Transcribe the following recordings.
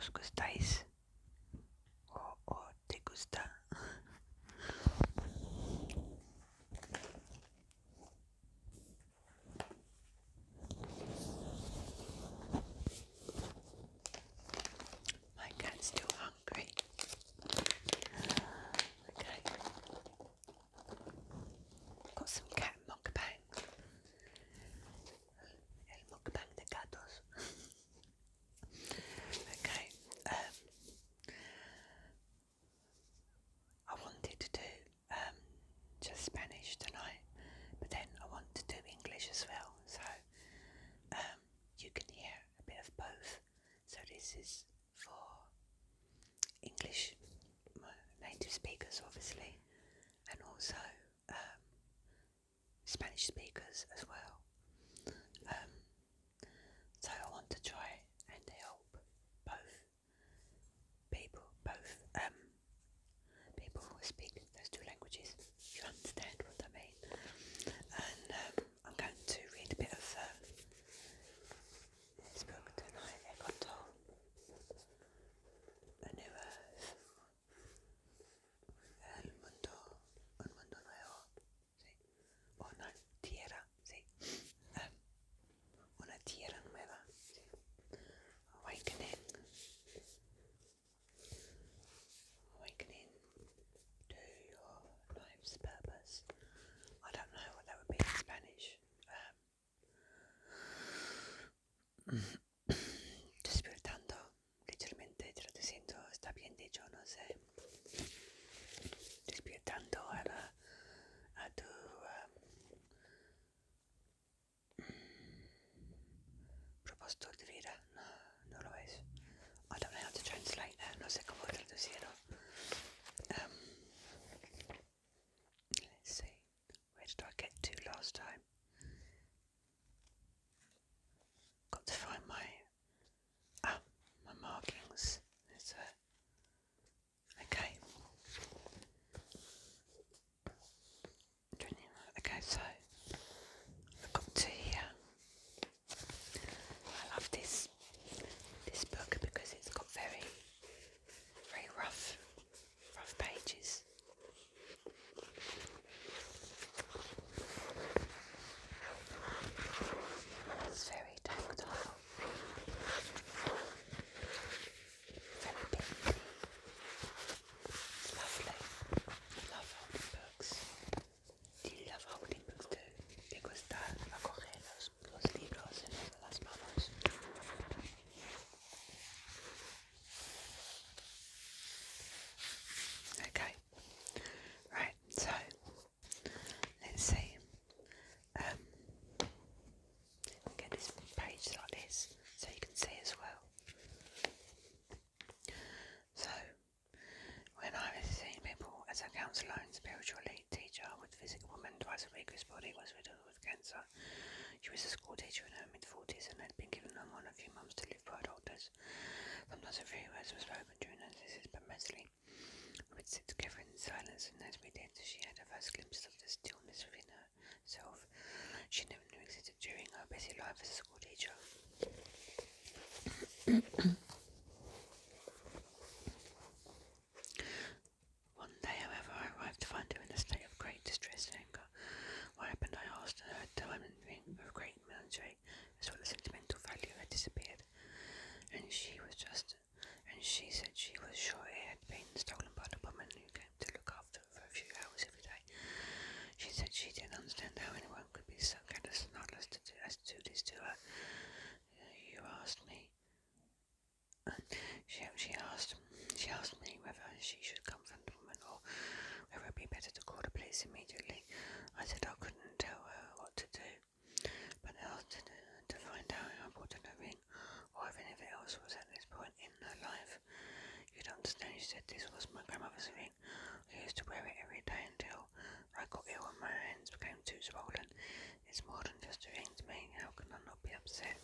os gustáis o te gusta. My cat's still hungry. Okay. Got some cat mukbang. El mukbang de gatos. Okay. I wanted to do just Spanish tonight, but then I want to do English as well, so you can hear a bit of both. So this is for English native speakers, obviously, and also Spanish speakers as well. So I want to try and help both people who speak those two languages. You understand what I mean? And I'm going to read a bit of this book tonight. A New Earth, un mundo nuevo, sí, o una tierra, sí, una tierra nueva, sí. Awakening to your life's purpose. I don't know what that would be in Spanish. Despertando, literalmente traduciendo, está bien dicho, no sé. Despertando a tu propósito de vida, no lo es. I don't know how to translate that, no sé cómo traducirlo. Let's see, where did I get to last time? Got to find my markings. Okay. Okay, so I've got to here. I love this book because it's got very, very rough pages. It's very tactile, very pink. It's lovely. I love holding books. Do you love holding books too? ¿Te gusta acoger los libros en las manos? Okay, right, so let's see. Get this page like this so you can see as well. So, when I was seeing people as a counsellor and spiritual teacher, I would visit a woman twice a week whose body was riddled with cancer. She was a school teacher in her mid-40s and had been given a few months to live by doctors. Sometimes a few words were spoken during her visits, but mostly we would sit together in silence, and as we did, she had her first glimpse of the stillness within herself. She never knew existed during her busy life as a school teacher. One day, however, I arrived to find her in a state of great distress and anger. What happened? I asked her. Her diamond ring of great melancholy, as well as sentimental value, had disappeared, and she said she was sure it had been stolen by the woman who came to look after her for a few hours every day. She said she didn't understand how anyone could be so careless and heartless as to do this to her. You asked me. She asked me whether she should confront the woman or whether it would be better to call the police immediately. I said I couldn't tell her what to do, but I asked her to find out how important her ring or if anything else was at this point in her life. You don't understand, she said. This was my grandmother's ring. I used to wear it every day until I got ill and my hands became too swollen. It's more than just a ring to me. How can I not be upset?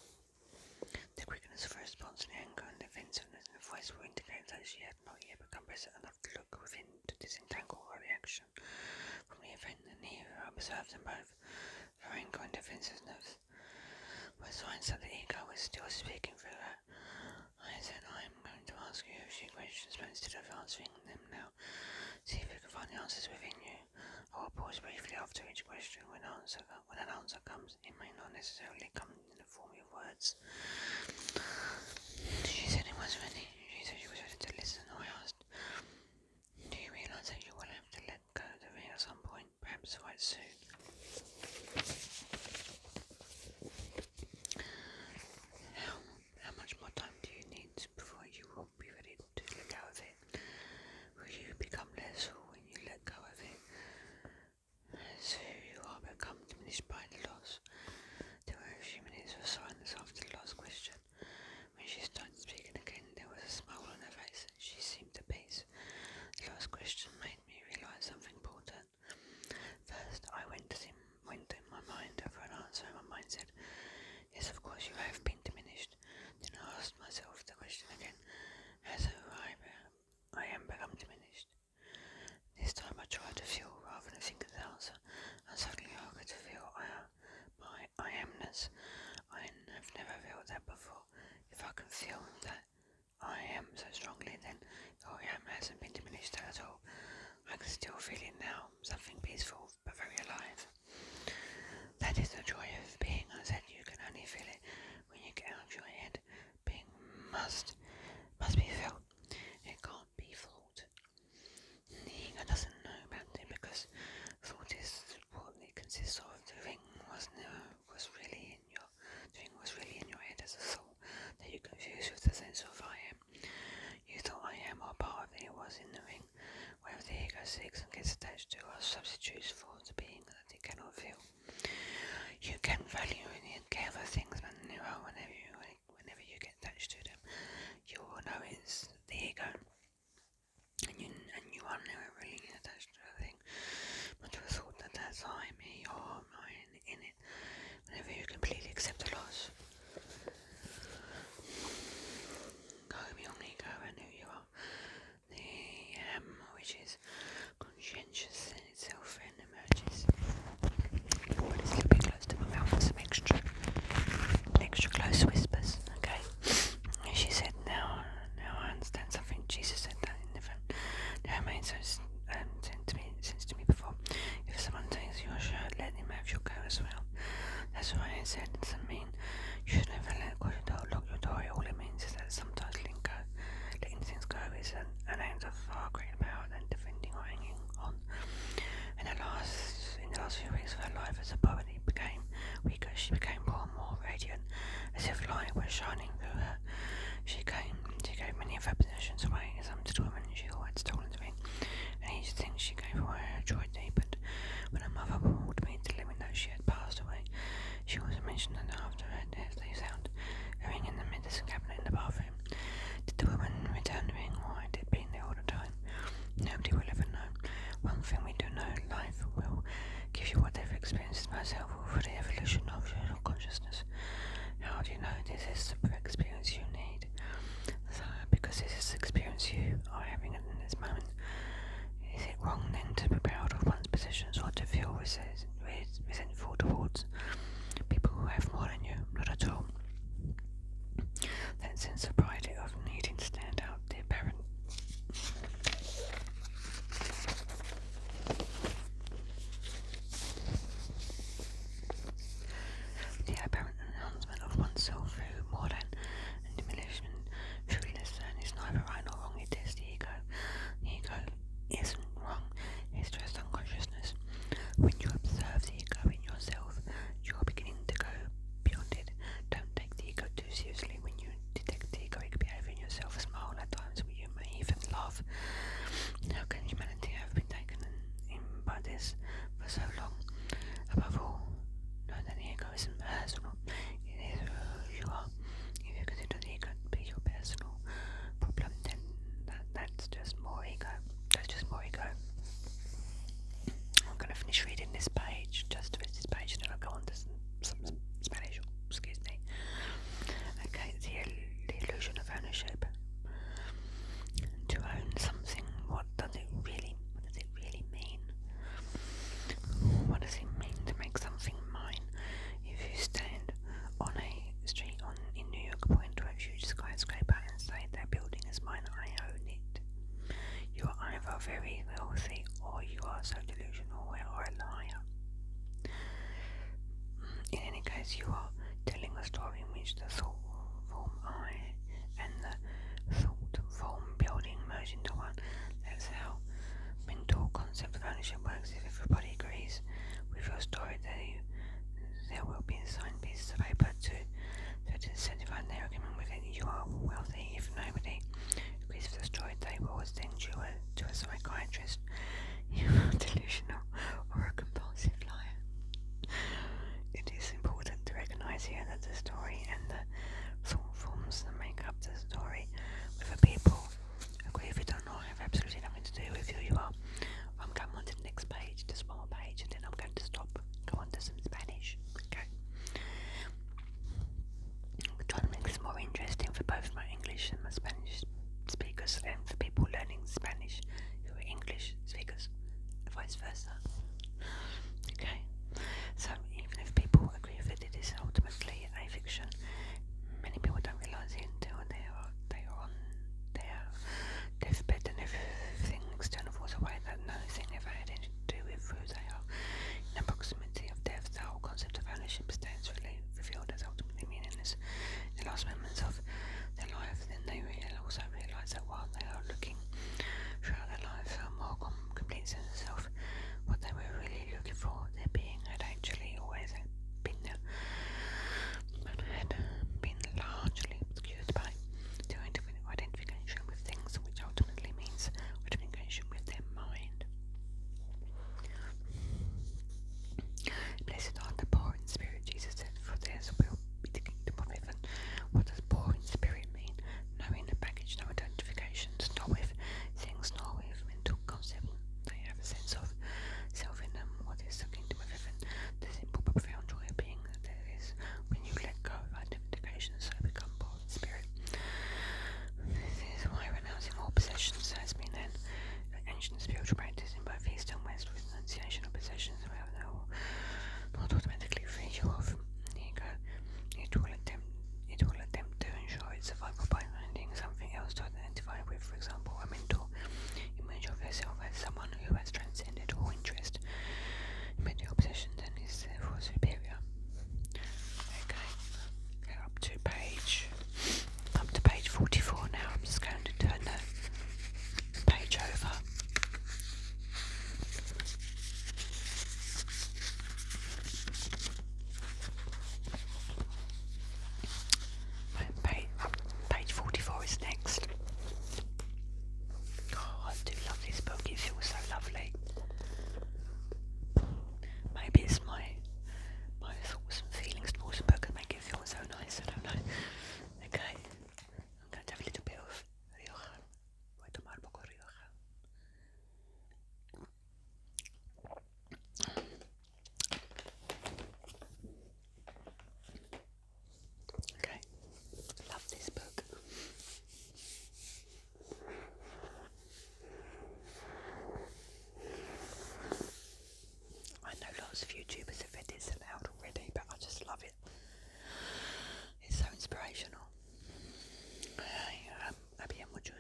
The quickness of her response and the anger and defensiveness in her voice were indicating that she had not yet become present enough to look within to disentangle her reaction from the event, and here I observed them both. Her anger and defensiveness were signs that the ego was still speaking through her. I said, I am going to answering them now. See if you can find the answers within you. I will pause briefly after each question. When an answer comes, it may not necessarily come in the form of words. She said it was ready. She said she was ready to listen. I asked, do you realise that you will have to let go of the ring at some point, perhaps quite soon? How much more time do you need before you will be ready to let go of it? Will you become less full when you let go of it? So you are become diminished by the loss. There were a few minutes of silence after the last question. When she started speaking again, there was a smile on her face. She seemed at peace. The last question made me realise something important. First, I went in my mind for an answer, and my mind said, yes, of course you have been diminished. Then I asked myself the question again, as I am become diminished. This time I tried to feel rather than think of the answer, and suddenly I could feel my I amness. I have never felt that before. If I can feel that I am so strongly, then I am hasn't been diminished at all. I can still feel it now, something peaceful but very alive. That is the joy of being, I said. You can only feel it when you get out of your head. Being must be felt. It can't be thought. The ego doesn't know about it because thought is what it consists of. The ring was really in your head as a thought that you confused with the sense of I am. You thought I am, or part of it was in the ring. Wherever the ego seeks and gets attached to are substitutes for the being that it cannot feel. You can value and care for things, but whenever you get attached to them, you will know it's the ego, and you are never really attached to a thing, but to a thought that's I, me, or mine in it. Whenever you completely accept the loss, go beyond ego and who you are. The which is conscientious in itself and emerges. But it's a little bit close to my mouth with some extra close whispers. Okay. She said, now I understand something. Jesus said that in the film. Now it made sense to me before. If someone takes your shirt, let him have your coat as well. That's why I said it doesn't mean you should never lock your door. All it means is that sometimes letting things go is an act of far greater power than defending or hanging on. In the last few weeks of her life as a poet, became weaker. She became more and more radiant, as if light was shining through her. She gave many of her possessions away, some to the woman she had stolen to me, and each thing she gave away her joy deepened. When her mother called me to let me know she had passed away, she also mentioned that after her death they found a ring in the medicine cabinet in the bathroom. Did the woman return the ring, or had it been there all the time? Nobody will ever know. One thing we do know, life will give you whatever experiences myself for the evolution of your consciousness. How do you know this is the experience you need? So, because this is the experience you are having in this moment, is it wrong then to be proud of one's possessions or to feel resentful towards people who have more than you? Not at all. That sense of pride of needing to stand out, the apparent announcement of oneself through more than and diminishment through less than is neither right nor wrong. It is the ego. The ego isn't wrong, it's just unconsciousness. When you observe the ego in yourself, you are beginning to go beyond it. Don't take the ego too seriously. When you detect the egoic behavior in yourself, smile at times when you may even laugh. How can humanity have been taken in by this for so long? Above all, know that the ego isn't personal. It is as you are telling a story in which the thought form I and the thought form building merge into one. That's how mental concept of ownership works. If everybody agrees with your story, there will be assigned pieces of paper to certify their agreement with it. You are wealthy. If nobody agrees with the story, they will send you to a psychiatrist. You are delusional or a compulsive liar. It is important to recognize here that the story and the thought forms that make up the story, whether people agree with it or not, have absolutely nothing to do with who you are. I'm going on to the next page, just one more page, and then I'm going to stop, go on to some Spanish. Okay. I'm trying to make this more interesting for both my English and my Spanish speakers, and for people learning Spanish who are English speakers, and vice versa. Okay. So even if people agree with it, it is ultimately a fiction. Many people don't realise it until they are on their deathbed and everything external falls away, that nothing ever had anything to do with who they are. In the proximity of death, the whole concept of ownership stands revealed as ultimately meaningless. In the last moments of their life, then they also realise that while they are looking throughout their life for a more complete sense of self, what they were really looking for, their being, had actually always been there, but had been largely obscured by their identification with things, which ultimately means identification with their mind. Blessed are the poor in spirit, Jesus said, for theirs will be the kingdom of heaven. What does poor in spirit mean? No inner baggage, no identifications, not with things, nor with mental concept. They have a sense of self in them. What is the kingdom of heaven? The simple but profound joy of being that there is when you let go of identifications, so become poor in spirit. This is why renouncing all possessions has been an ancient spiritual practice in both East and West, with renunciation of possessions not automatically free you of ego. It will attempt to ensure its survival by finding something else to identify with, for example, a mental image of yourself as someone who has transcended all interest in material possessions and is therefore superior. Okay, up to page 44 now. I'm just going to turn the page over. Page 44 is next. Oh, I do love this book. It feels so lovely. Maybe it's my thoughts and feelings towards the book that make it feel so nice. I don't know. Okay, I'm going to have a little bit of Rioja. Voy a tomar un poco de Rioja. Okay, love this book. I know lots of YouTubers have read this aloud already, but I just love it. It's so inspirational. Había muchos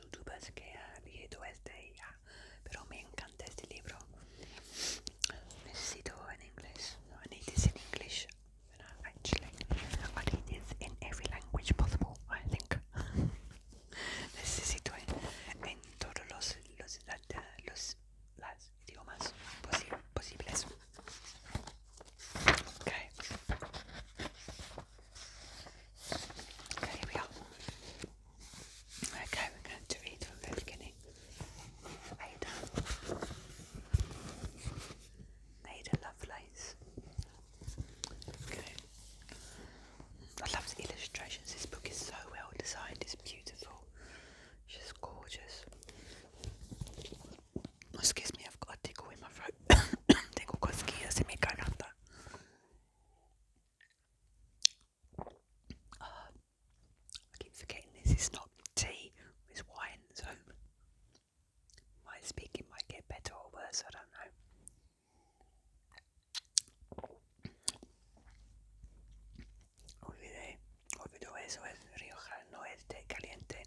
YouTubers que han leído pero me encanta este libro. Necesito en inglés. I need this in English. Actually, I need this in every language possible, I think. Necesito en todos los idiomas posibles. Okay. Okay, here we are. Okay, we're going to read from the beginning. Ada Lovelace. Okay. I love the illustrations. This book is so well designed. It's beautiful. It's just gorgeous. Excuse me, I've got a tickle in my throat. Tengo cosquillas en mi garganta. I keep forgetting this is not tea, it's wine, so my speaking might get better or worse, I don't know. Olvido eso, es Rioja, no es té caliente.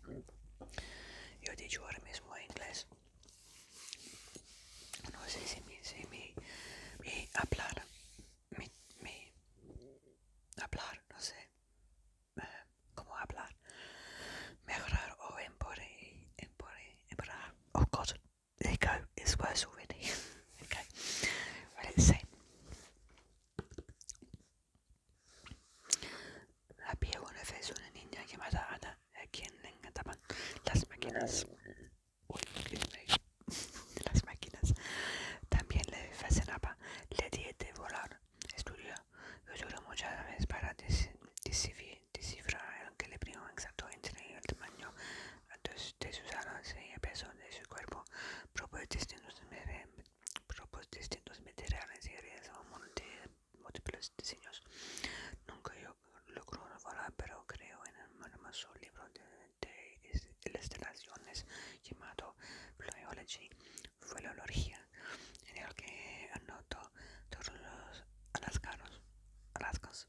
Yo he dicho ahora mismo en inglés. No sé si mi hablar, mi máquinas. Uy, las máquinas. También le fascinaba la idea de volar. Estudió muchas veces para descifrar el equilibrio exacto entre el tamaño de sus alas y el peso de su cuerpo. Probó distintos materiales y realizó múltiples diseños. Nunca logró volar, pero creó en un hermoso libro de ilustraciones llamado Fluiología, en el que anotó todos los hallazgos.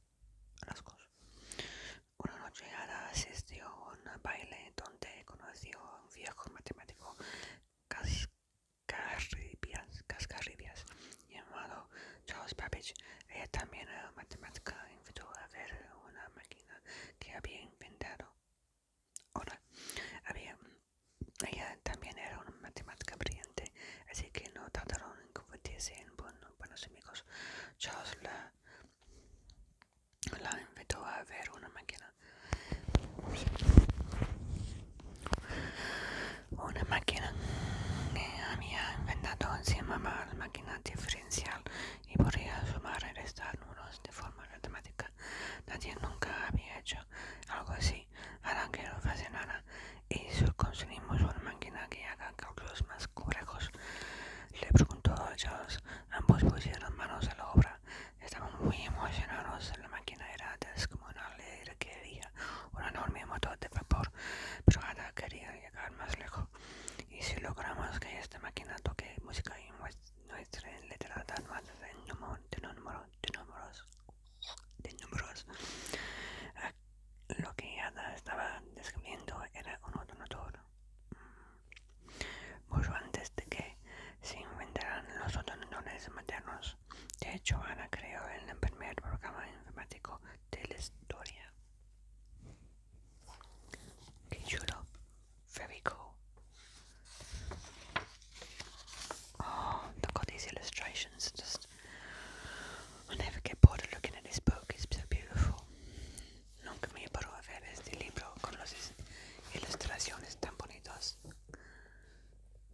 Una noche Ada asistió a un baile donde conoció a un viejo matemático cascarribias llamado Charles Babbage. Ella también era matemática, invitó a ver una máquina que había inventado. Ella también era una matemática brillante, así que no tardaron en convertirse en buenos amigos. Charles la invitó a ver una máquina que había inventado. Se llamaba la máquina diferencial y podía sumar y restar números de forma matemática. Nadie nunca había hecho algo así. Ahora que lo fascinara y construimos una máquina que haga cálculos más complejos. Le preguntó a Charles. Ambos pusieron manos a la obra. Estaban muy emocionados. La máquina era descomunal y requería un enorme motor de vapor, pero Ada quería llegar más lejos. Y si logramos que esta máquina toque música y nuestra literatura de números, lo que Ada estaba describiendo era un ordenador. Mucho antes de que se inventaran los ordenadores modernos. De hecho, Ada creó el primer programa informático de la historia. Qué chulo. Very cool. Oh, look at these illustrations. I never get bored of looking at this book. It's so beautiful. Nunca me paro a ver este libro con las ilustraciones tan bonitas.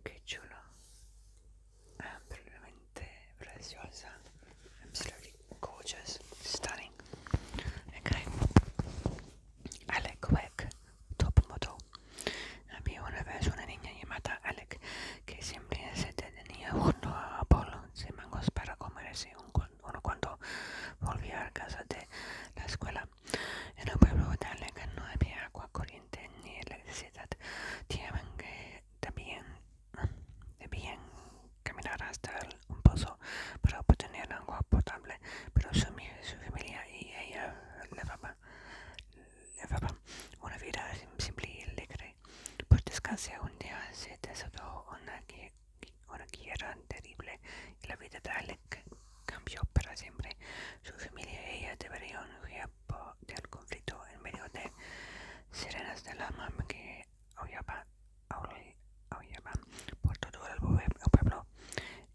Qué chulo. Absolutamente preciosa. Absolutely gorgeous. Stunning. Okay. Alec Weck, top model. Había una vez una niña llamada Alec que siempre se detenía junto a Paul sin mangos para comerse uno cuando volvía a casa de la escuela. En el pueblo de Alec no había agua corriente ni electricidad. Debían caminar hasta un pozo para obtener agua potable, pero su familia y ella llevaban una vida simple y alegre. Por desgracia, un día se desató una guerra terrible y la vida de Alec cambió para siempre. Su familia y ella deberían huir del conflicto en medio de sirenas de la mar que aullaban por todo el pueblo.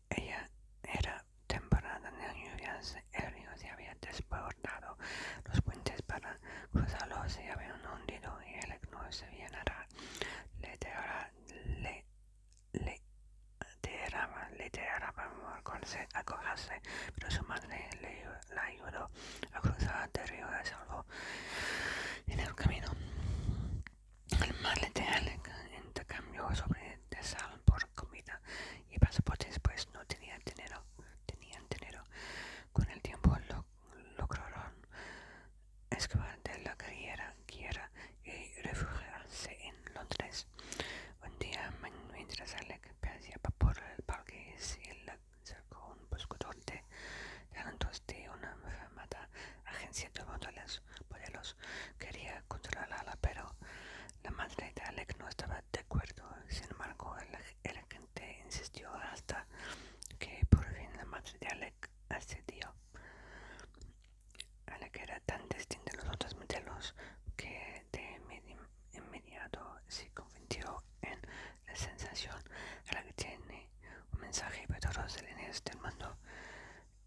Ella era temporada de lluvias, el río se había desbordado, los puentes para cruzarlos se habían hundido y Alec no sabía nadar. Le derraba acogerse, pero su madre la ayudó a cruzar el río a salvo. En el camino, el madre de Alec intercambió sobre de sal por comida y pasaportes, pues no tenían dinero. Con el tiempo lograron escapar de la guerra y refugiarse en Londres. Un día, mientras Alec paseaba por el parque, se le acercó un buscador de talentos de una afamada agencia de modelos. Quería controlarla, pero la madre de Alec no estaba de acuerdo. Sin embargo, el agente insistió hasta que por fin la madre de Alec accedió. Alec era tan distinto de los otros modelos que de inmediato se convirtió en la sensación. Alec tiene un mensaje para todos los líneas del mundo.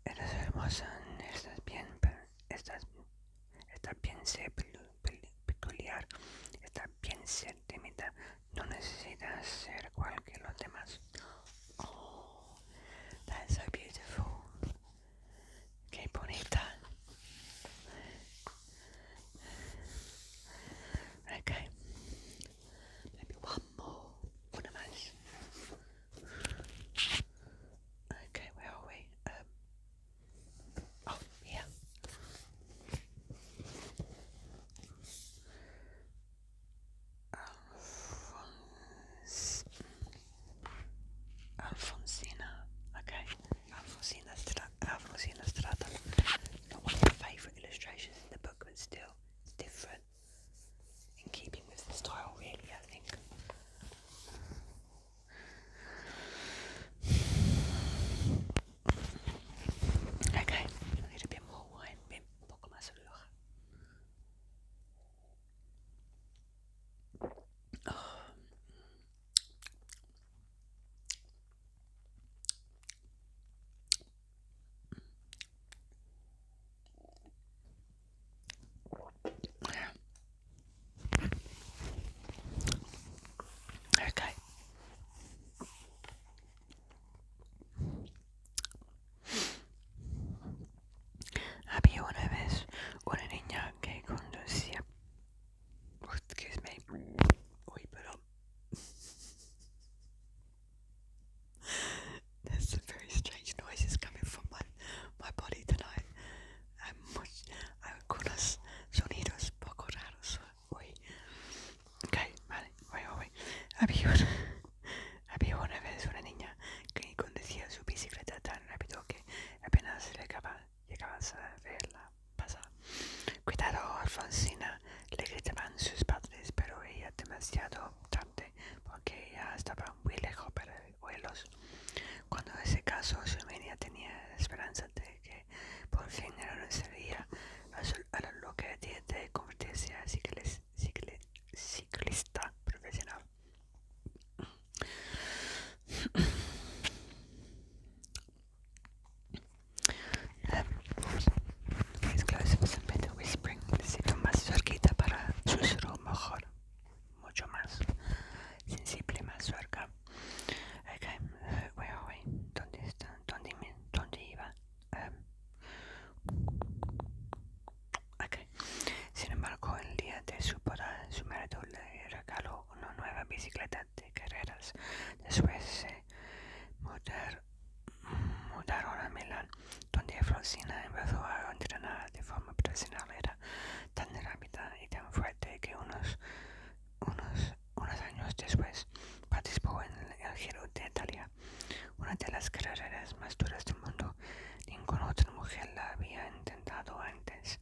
Eres hermosa, estás bien ser peculiar, estás bien ser tímida, no Había una vez una niña que conducía su bicicleta tan rápido que apenas llegabas a verla pasar. Cuidado, Alfonsina, le gritaban sus padres, pero ella demasiado tarde porque ya estaba muy lejos para oírlos. Cuando ese caso, su niña tenía esperanza de que por fin renunciaría a lo que de convertirse a ciclista profesional. It's close with some better whispering. Necesito más cerquita para susurro mejor. Mucho más sensible, más cerca. Okay, where are we? ¿Dónde está? ¿Dónde iba? Okay. Sin embargo, el día de su boda, su marido le regaló una nueva bicicleta de carreras. Después se mudaron a Milán, donde Alfonsina empezó a entrenar de forma profesional. Era tan rápida y tan fuerte que unos años después participó en el Giro de Italia, una de las carreras más duras del mundo. Ninguna otra mujer la había intentado antes.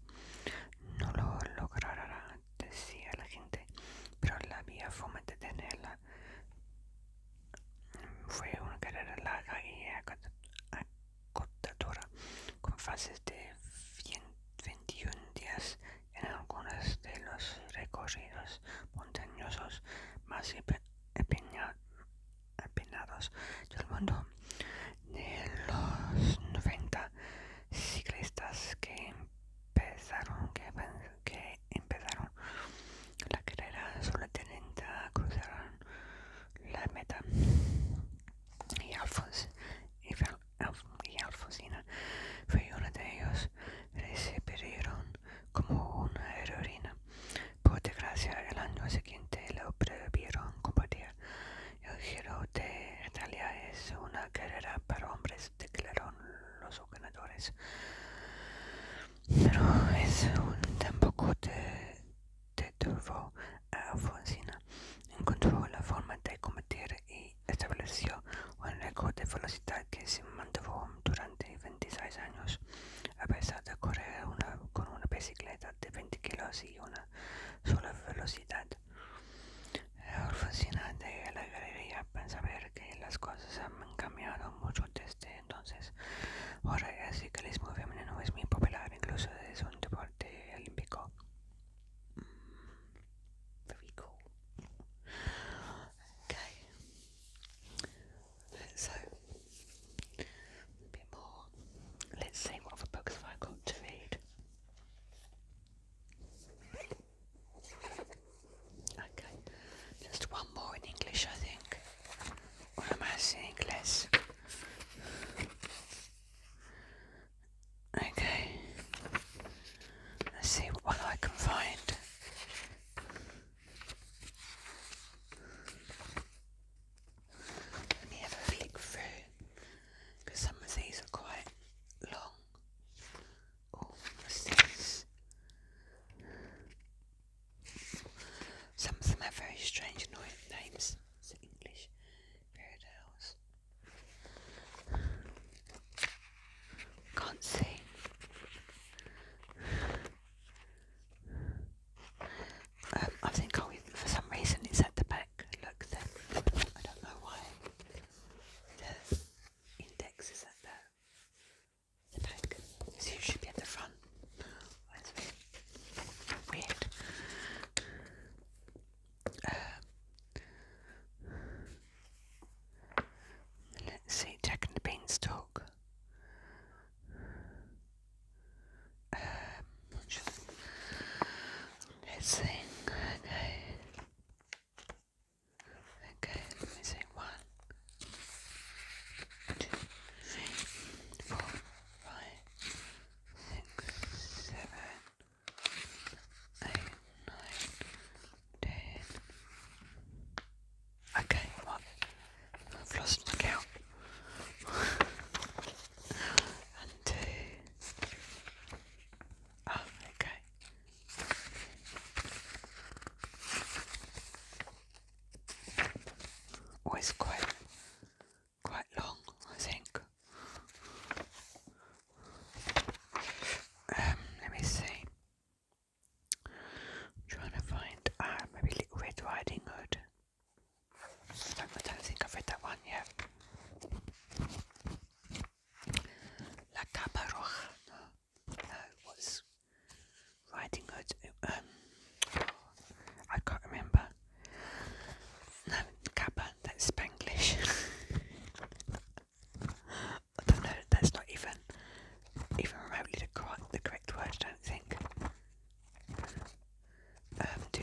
No lo logrará, decía la gente, pero la había forma de tenerla. Fue una carrera larga y agotadora, con fases de 21 días en algunos de los recorridos montañosos más empinados del mundo. De los 90 ciclistas que empezaron la carrera, solo 30 cruzaron la meta. Y Alfonsina fue uno de ellos. Se perdieron como una heroína. Por desgracia, el año siguiente lo prohibieron competir. El Giro de Italia es una carrera para hombres, declararon los organizadores. Pero eso tampoco detuvo a Alfonsina. Encontró la forma de competir y estableció un récord de velocidad que se mantuvo durante 26 años, a pesar de correr con una bicicleta de 20 kilos y una sola velocidad. Alfonsina de la galería pensa ver que las cosas han cambiado mucho desde entonces. Ahora el ciclismo femenino es muy popular, incluso es un deporte olímpico. Very cool. Okay. So, a bit more. Let's see what other books have I got to read. Okay, just one more in English, I think. Una más en inglés. Okay, let's see what one I can find. Let me have a flick through, because some of these are quite long. Oh, what's this? Some of them have very strange names. It's English fairy tales. Can't see. I think for some reason it's at the back. Look, I don't know why. The index is at the back. So you should be at the front. That's weird. Let's see, Jack and the Beanstalk. Let's see. Okay, let me see. 1, 2, 3, 4, 5, 6, 7, 8, 9, 10. Okay, what? I've lost the count. 1, 2. Oh, okay.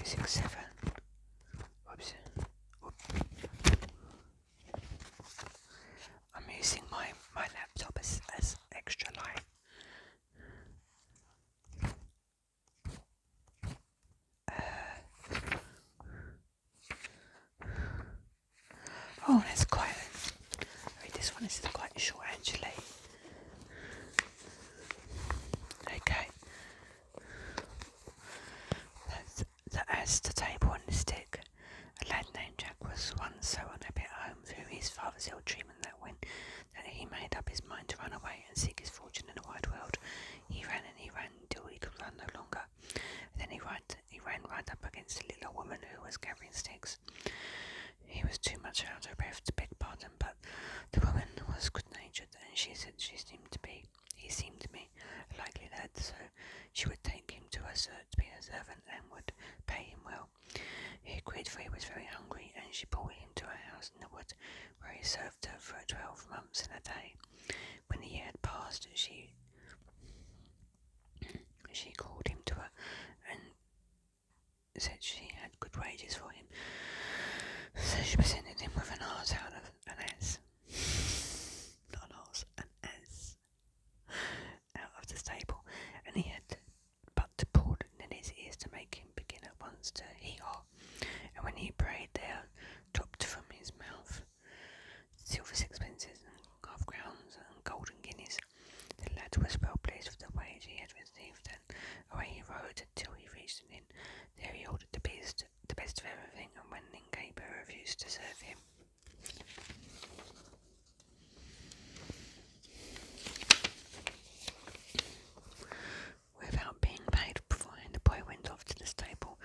6, 7. Oops. I'm using my laptop as extra light. Oh, that's quite. This one is quite short actually. Okay. As the table and the stick, a lad named Jack was once so unhappy at home through his father's ill treatment that he made up his mind to run away and seek his fortune in the wide world. He ran until he could run no longer. Then he ran right up against a little woman who was gathering sticks. He was too much out of breath to beg pardon, but the woman was good-natured, and she said he seemed to be a likely lad, so she would take him to be her servant and would pay him well. He agreed, for he was very hungry, and she brought him to a house in the wood, where he served her for 12 months and a day. When the year had passed, she called him to her and said she had good wages for him. So she presented him with an ass out of an ass. Not an ass, an ass. Out of the stable, and he had but to pull in his ears to make him begin at once to hee-haw. And when he prayed, there dropped from his mouth silver sixpences and half-crowns and golden guineas. The lad was well pleased with the wage he had received, and away he rode till he reached an inn. There he ordered the best of everything, and when the innkeeper refused to serve him, without being paid beforehand, the boy went off to the stable,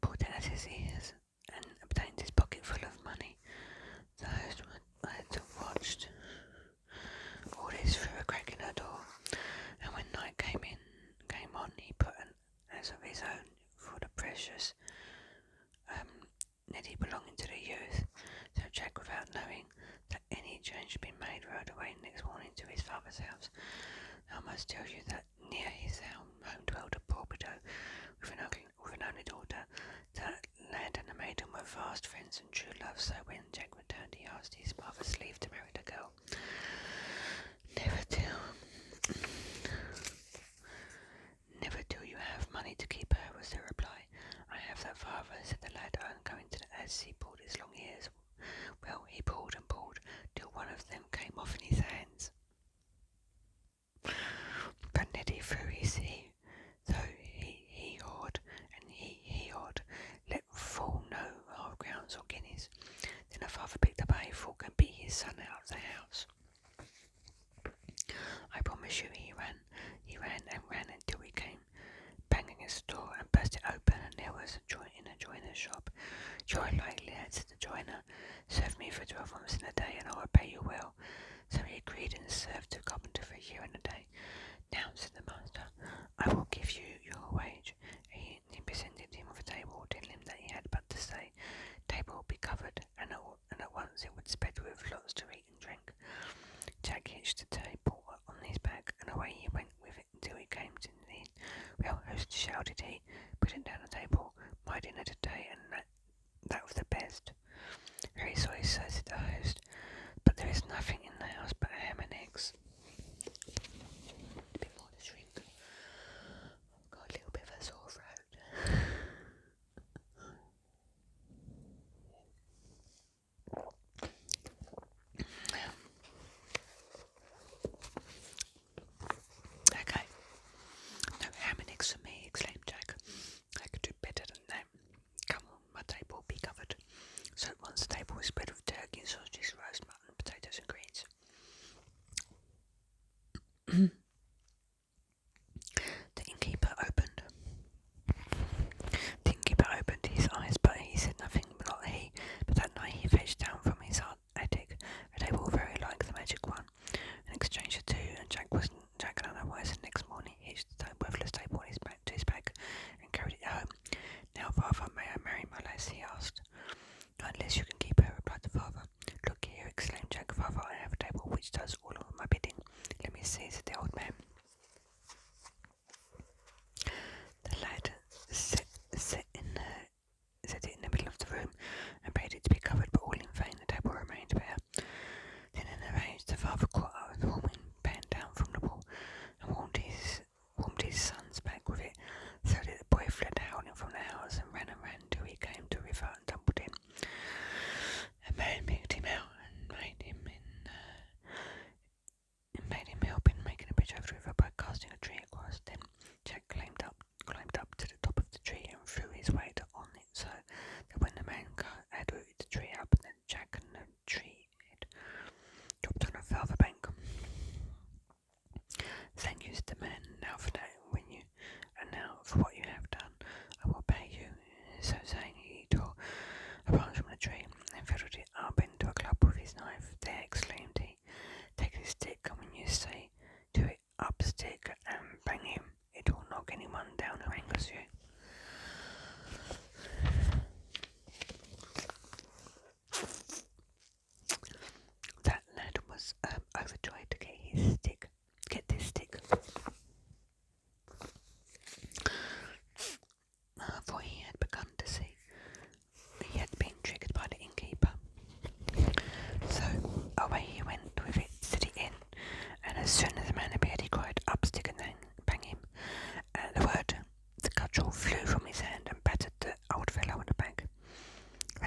pulled out his ears, and obtained his pocket full of money. The host had watched all this through a crack in her door, and when night came on, he put an as of his own for the precious Neddy belonging to the youth. So Jack, without knowing that any change had been made, rode away next morning to his father's house. I must tell you that near his home dwelled a poor widow with an only daughter. The lad and the maiden were fast friends and true love, so when Jack returned, he asked his mother's leave to marry the girl. Never till you have money to keep her, was the reply. I have that, father, said the lad, and going to the as he pulled his long ears. Well, he pulled and pulled till one of them came off in his hands. But Neddy threw his he hawed and he hawed, let fall no half-crowns or guineas. Then the father picked up a hayfork and beat his son out of the house. I promise you, he ran until he came banging his door and burst it open, and there was in a joiner's shop. You're likely, lad, said the joiner. Serve me for 12 months in a day, and I will pay you well. So he agreed and served the carpenter for a year and a day. Now, said the master, I will give you your wage. He presented him with a table, telling him that he had but to say, table will be covered, and at once it would spread with lots to eat and drink. Jack hitched the table on his back, and away he went with it until he came to the inn. Well, host, shouted he, putting down the table, my dinner today, and that was the best. Very sorry, sir, said the host, but there is nothing in the house but ham and eggs. A bit more to drink. I've got a little bit of a sore throat. Okay. No ham and eggs for me, exclaimed Jack. I could do better than that. Come on, my table will be covered. So at once the table was spread with turkey, sausages, roast mutton, potatoes and greens. The innkeeper opened his eyes, but he said nothing, but that night he fetched down from his attic a table very like the magic one, and exchanged the two, and Jack none otherwise, and next morning he hitched the worthless table to his back and carried it home. Now, father, may I marry my lass? He asked. Not unless you can keep her, replied the father. Look here, exclaimed Jack, father, I have a table which does all of my bidding. Let me see, said the old man. The lad set in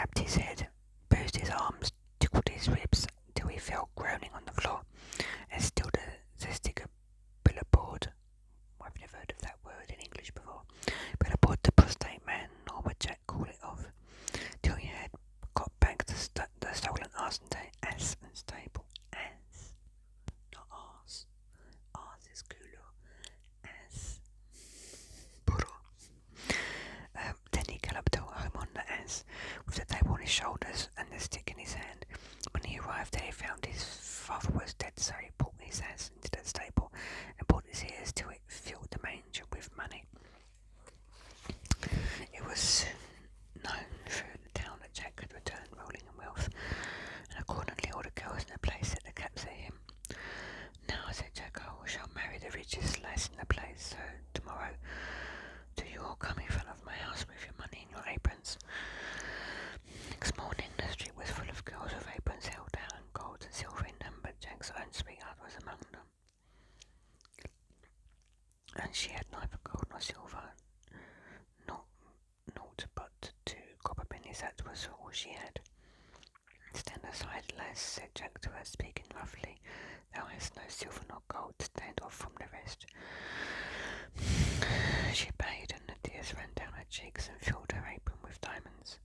rapped his head, bruised his arms, tickled his ribs, till he fell groaning on the floor, and still the stick of billboard. I've never heard of that word in English before. Billboard the prostate man, or would Jack call it off, till he had got back the stolen ass and stable. Ass, not arse. Arse is cooler. Ass. Burro. Then he galloped home on the ass, with the table on his shoulders and the stick in his hand. When he arrived there, he found his father was dead, so he pulled his ass into the stable and pulled his ears till it filled the manger with money. It was known through the town that Jack had returned rolling in wealth, and accordingly all the girls in the place set their caps at him. Now, said Jack, I shall marry the richest lass in the place, so tomorrow do you all come in front of my house with your money in your aprons. Next morning the street was full of girls with aprons held out in gold and silver in them, but Jack's own sweetheart was among them, and she had neither gold nor silver, naught but 2 copper pennies. That was all she had. Stand aside, lass, said Jack to her, speaking roughly. Thou hast no silver nor gold, stand off from the rest. She obeyed, and the tears ran down her cheeks and filled her apron with diamonds.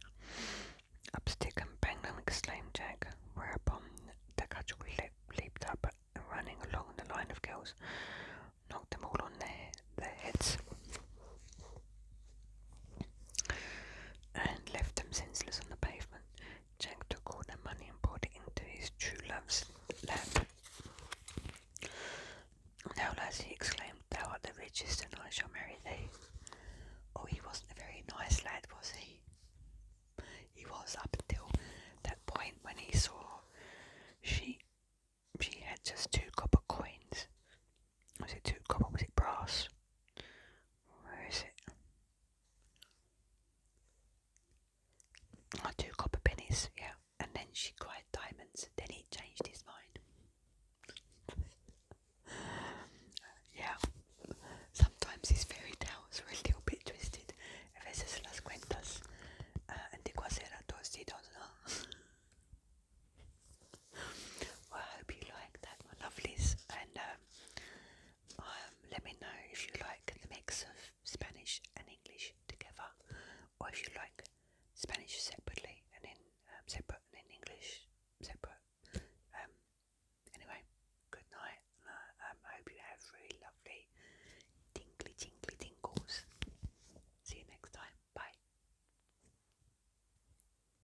Up stick and bang them, exclaimed Jack, whereupon the cudgel leaped up and running along the line of girls, knocked them all on their heads and left them senseless on the pavement. Jack took all their money and poured it into his true love's lap. Now, lass, he exclaimed, thou art the richest, and I shall marry thee. Oh, he wasn't a very nice lad, was he? He was up until that point when he saw she had just 2 copper coins. Was it 2 copper? Was it brass? Where is it? Oh, 2 copper pennies, yeah. And then she cried